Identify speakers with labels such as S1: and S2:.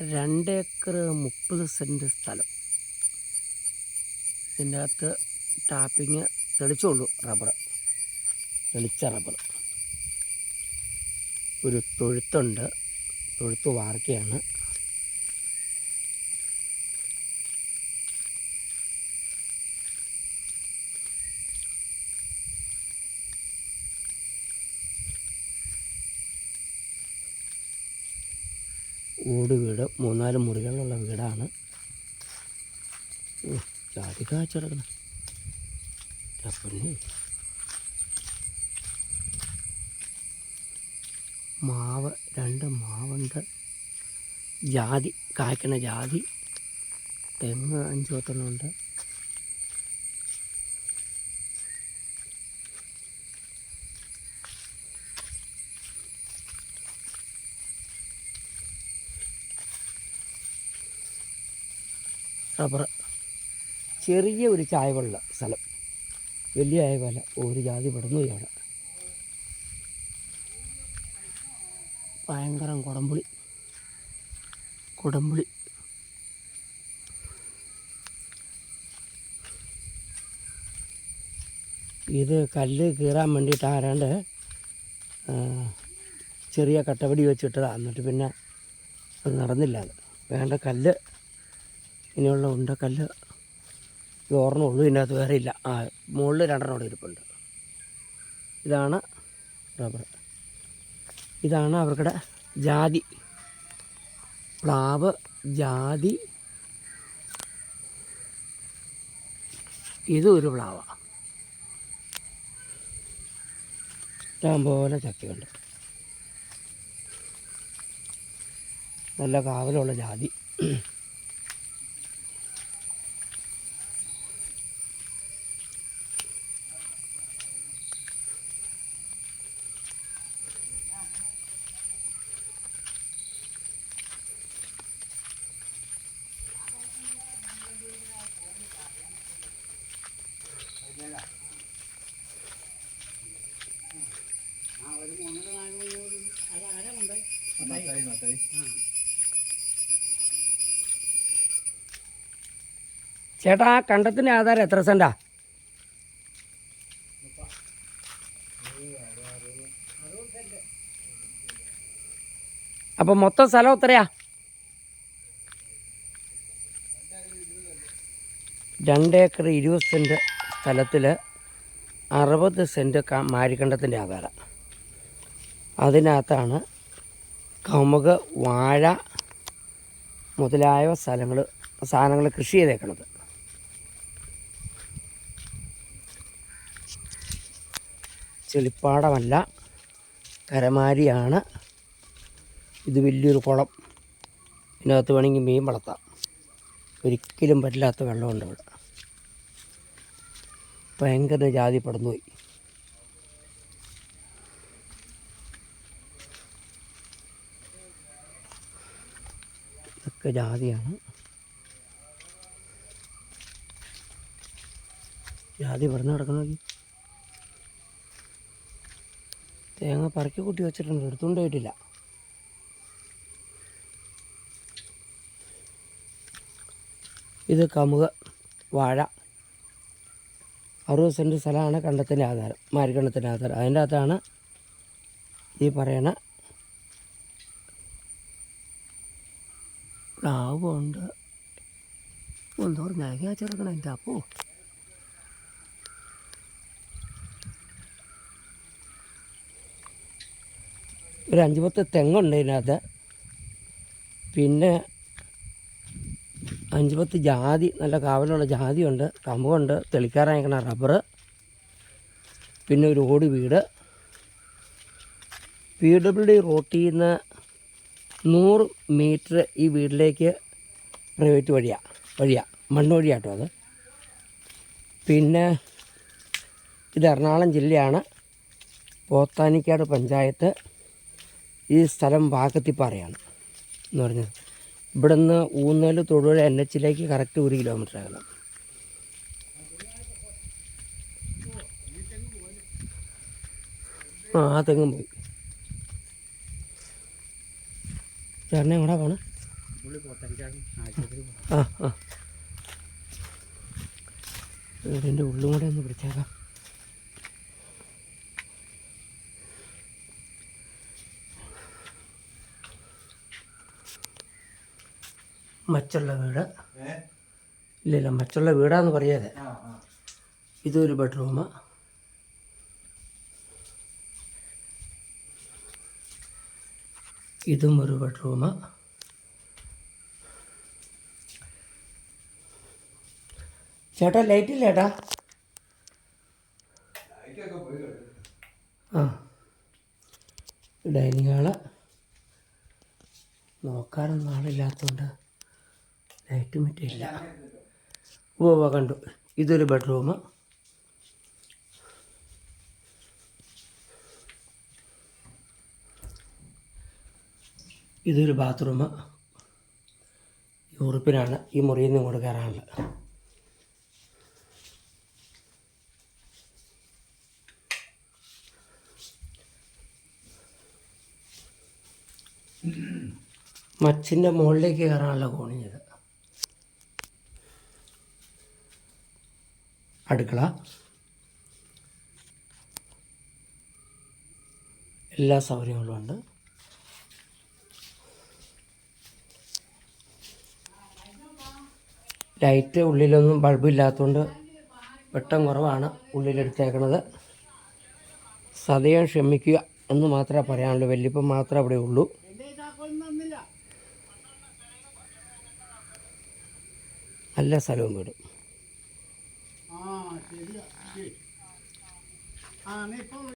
S1: 2 acre 30 cent സ്ഥലം. ഇതിൻ്റെ അകത്ത് ടാപ്പിങ് തെളിച്ചുള്ളൂ, തെളിച്ച റബ്ബർ. ഒരു തൊഴുത്തുണ്ട്, തൊഴുത്ത് വാർക്കയാണ്. ഓട് വീട്, 3-4 മുറികളുള്ള വീടാണ്. ജാതി കാച്ചെടുക്കണം. പിന്നെ മാവ്, 2 മാവുണ്ട്. ജാതി, കായ്ക്കണ ജാതി. തെങ്ങ് 5-10 ഉണ്ട്. റബ്ബർ. ചെറിയ ഒരു ചായവുള്ള സ്ഥലം, വലിയ ചായവല്ല. ഒരു ജാതി പെടുന്നു ഇവിടെ. ഭയങ്കര കുടംപുളി. ഇത് കല്ല് കീറാൻ വേണ്ടിയിട്ട് ആരാണ്ട് ചെറിയ കട്ടപടി വെച്ചിട്ടതാണ്. എന്നിട്ട് പിന്നെ അത് നടന്നില്ല. അത് വേണ്ട കല്ല്, ഇനിയുള്ള ഉണ്ടക്കല്ല് ഇത് ഓർമ്മയുള്ളൂ. ഇതിൻ്റെ അകത്ത് വേറെ ഇല്ല. മുകളിൽ 2 ഇരിപ്പുണ്ട്. ഇതാണ് റബ്ബർ. ഇതാണ് അവർക്കുടെ ജാതി. പ്ലാവ്, ജാതി. ഇതൊരു പ്ലാവാണ്. ഇഷ്ടം പോലെ ചക്കയുണ്ട്. നല്ല കാവലുള്ള ജാതി. ചേട്ടാ, ആ കണ്ടത്തിൻ്റെ ആധാരം എത്ര സെൻറ്റാ? അപ്പം മൊത്തം സ്ഥലം എത്രയാ? 2 ഏക്കർ 20 സെൻറ്റ് സ്ഥലത്തിൽ 60 സെൻറ്റ് മാരിക്കണ്ടത്തിൻ്റെ ആധാരം. അതിനകത്താണ് കമുക്, വാഴ മുതലായ സാധനങ്ങൾ കൃഷി ചെയ്തേക്കണത്. ചെളിപ്പാടമല്ല, കരമാരിയാണ്. ഇത് വലിയൊരു കുളം. ഇതിനകത്ത് വേണമെങ്കിൽ മീൻ വളർത്താം. ഒരിക്കലും പറ്റില്ലാത്ത വെള്ളമുണ്ട് ഇവിടെ. ഭയങ്കര ജാതി പടന്നുപോയി. ഇതൊക്കെ ജാതിയാണ്. ജാതി പടന്ന് കിടക്കണമെങ്കിൽ തേങ്ങ പറക്കി കൂട്ടി വെച്ചിട്ടുണ്ട്, എടുത്തുകൊണ്ട് പോയിട്ടില്ല. ഇത് കമുക്, വാഴ. 60 സെൻറ്റ് സ്ഥലമാണ് കണ്ടത്തിൻ്റെ ആധാരം, മാരിക്കണ്ടത്തിൻ്റെ ആധാരം. അതിൻ്റെ അകത്താണ് ഈ പറയണ പ്ലാവുണ്ട്. എന്തോരം നഗ ചെറുക്കണം എൻ്റെ അപ്പോ. ഒരു 5-10 തെങ്ങുണ്ട് ഇതിനകത്ത്. പിന്നെ 5-10 ജാതി, നല്ല കാവലുള്ള ജാതിയുണ്ട്. കമ്പുണ്ട്, തെളിക്കാറായിരിക്കണ റബ്ബർ. പിന്നെ ഒരു ഓട് വീട്. PWD റോട്ടിൽ നിന്ന് 100 മീറ്റർ ഈ വീട്ടിലേക്ക് പ്രൈവറ്റ് വഴിയാണ്, മണ്ണ് വഴിയാട്ടോ അത്. പിന്നെ ഇത് എറണാകുളം ജില്ലയാണ്, പോത്താനിക്കാട് പഞ്ചായത്ത്. ഈ സ്ഥലം വാകത്തിപ്പാറയാണ് എന്ന് പറഞ്ഞത്. ഇവിടുന്ന് ഊന്നൽ തൊടുപുഴ NH കറക്റ്റ് 1 കിലോമീറ്റർ ആകണം. ആ തെങ്ങും പോയി. ചേട്ടനെ എവിടെ പോണേ? ആ ആ വീടിൻ്റെ ഉള്ളും കൂടെ ഒന്ന് പിടിച്ചേക്കാം. മച്ചുള്ള വീട് ഇല്ല മച്ചുള്ള വീടാന്ന് പറയാതെ. ഇതൊരു ബെഡ്റൂം, ഇതും ഒരു ബെഡ്റൂം. ചേട്ടാ ലൈറ്റ് ഇല്ല ചേട്ടാ. ആ ഡൈനിങ് ഹാള് നോക്കാനൊന്നും ആളില്ലാത്തതുകൊണ്ട് ലൈറ്റ് മറ്റില്ല. കണ്ടു. ഇതൊരു ബെഡ്റൂം, ഇതൊരു ബാത്റൂം. യൂറോപ്പിനാണ് ഈ മുറിയിൽ നിന്ന് ഇങ്ങോട്ട് കയറാനുള്ളത്. മച്ചിൻ്റെ മുകളിലേക്ക് കയറാനുള്ള കോണിയത്. അടുക്കള, എല്ലാ സൗകര്യങ്ങളും ഉണ്ട്. ലൈറ്റ് ഉള്ളിലൊന്നും ബൾബില്ലാത്തതുകൊണ്ട് വെട്ടം കുറവാണ് ഉള്ളിലെടുത്തേക്കണത്. സദയം ക്ഷമിക്കുക എന്ന് മാത്രമേ പറയാനുള്ളൂ. വല്യപ്പം മാത്രമേ അവിടെ ഉള്ളൂ. നല്ല സ്ഥലവും വീടും.